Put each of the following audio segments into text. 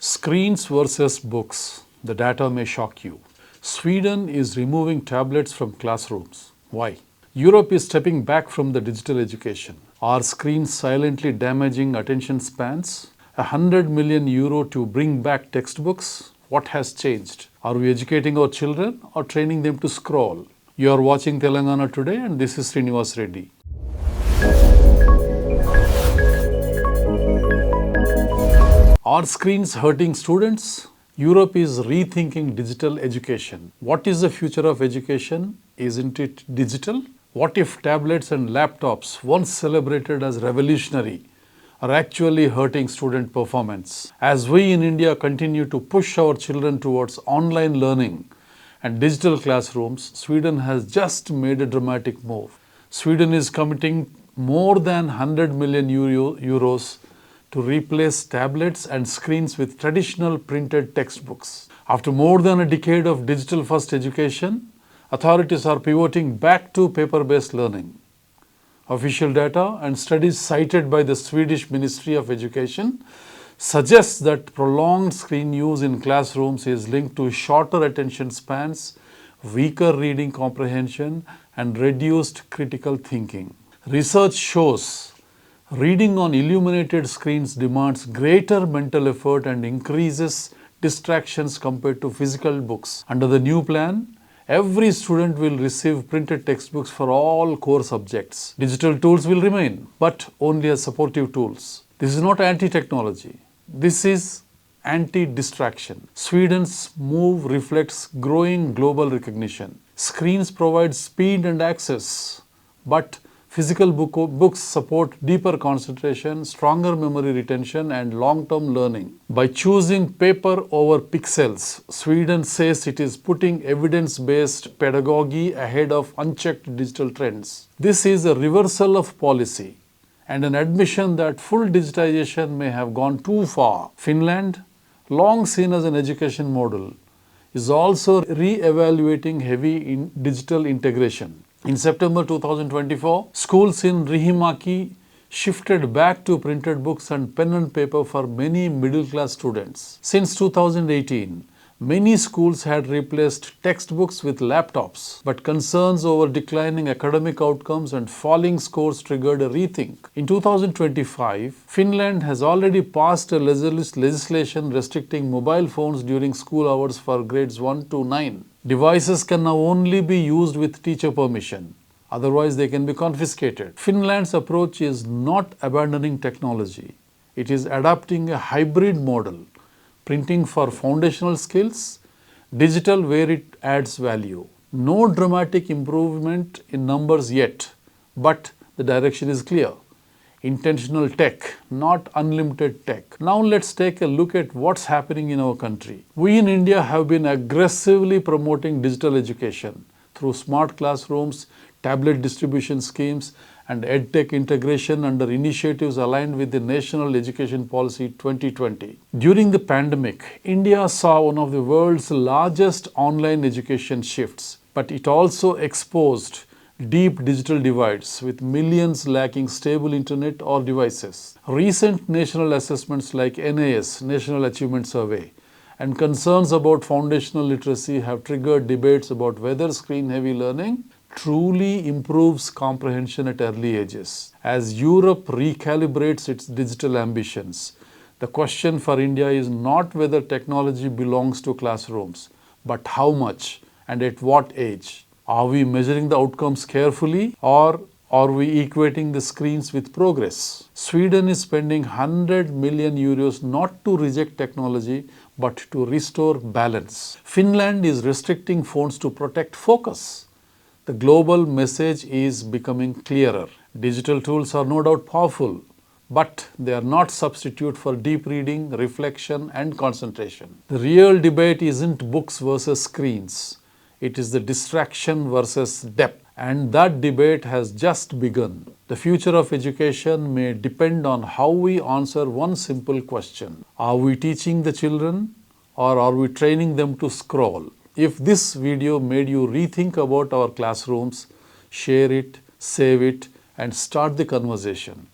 Screens versus books. The data may shock you. Sweden is removing tablets from classrooms. Why? Europe is stepping back from the digital education. Are screens silently damaging attention spans? €100 million to bring back textbooks? What has changed? Are we educating our children or training them to scroll? You are watching Telangana Today and this is Srinivas Reddy. Are screens hurting students? Europe is rethinking digital education. What is the future of education? Isn't it digital? What if tablets and laptops, once celebrated as revolutionary, are actually hurting student performance? As we in India continue to push our children towards online learning and digital classrooms, Sweden has just made a dramatic move. Sweden is committing more than €100 million to replace tablets and screens with traditional printed textbooks. After more than a decade of digital-first education, authorities are pivoting back to paper-based learning. Official data and studies cited by the Swedish Ministry of Education suggests that prolonged screen use in classrooms is linked to shorter attention spans, weaker reading comprehension, and reduced critical thinking. Research shows reading on illuminated screens demands greater mental effort and increases distractions compared to physical books. Under the new plan, every student will receive printed textbooks for all core subjects. Digital tools will remain, but only as supportive tools. This is not anti-technology. This is anti-distraction. Sweden's move reflects growing global recognition. Screens provide speed and access, but physical books support deeper concentration, stronger memory retention, and long-term learning. By choosing paper over pixels, Sweden says it is putting evidence-based pedagogy ahead of unchecked digital trends. This is a reversal of policy and an admission that full digitization may have gone too far. Finland, long seen as an education model, is also re-evaluating heavy digital integration. In September 2024, schools in Riihimäki shifted back to printed books and pen and paper for many middle-class students. Since 2018, many schools had replaced textbooks with laptops, but concerns over declining academic outcomes and falling scores triggered a rethink. In 2025, Finland has already passed a legislation restricting mobile phones during school hours for grades 1 to 9. Devices can now only be used with teacher permission. Otherwise, they can be confiscated. Finland's approach is not abandoning technology. It is adopting a hybrid model, printing for foundational skills, digital where it adds value. No dramatic improvement in numbers yet, but the direction is clear. Intentional tech, not unlimited tech. Now let's take a look at what's happening in our country. We in India have been aggressively promoting digital education through smart classrooms, tablet distribution schemes, and EdTech integration under initiatives aligned with the National Education Policy 2020. During the pandemic, India saw one of the world's largest online education shifts, but it also exposed deep digital divides with millions lacking stable internet or devices. Recent national assessments like NAS, National Achievement Survey, and concerns about foundational literacy have triggered debates about whether screen-heavy learning truly improves comprehension at early ages. As Europe recalibrates its digital ambitions, the question for India is not whether technology belongs to classrooms, but how much and at what age. Are we measuring the outcomes carefully, or are we equating the screens with progress? Sweden is spending €100 million not to reject technology, but to restore balance. Finland is restricting phones to protect focus. The global message is becoming clearer. Digital tools are no doubt powerful, but they are not substitute for deep reading, reflection, and concentration. The real debate isn't books versus screens. It is the distraction versus depth, and that debate has just begun. The future of education may depend on how we answer one simple question. Are we teaching the children, or are we training them to scroll? If this video made you rethink about our classrooms, share it, save it, and start the conversation.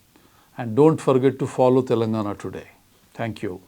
And don't forget to follow Telangana Today. Thank you.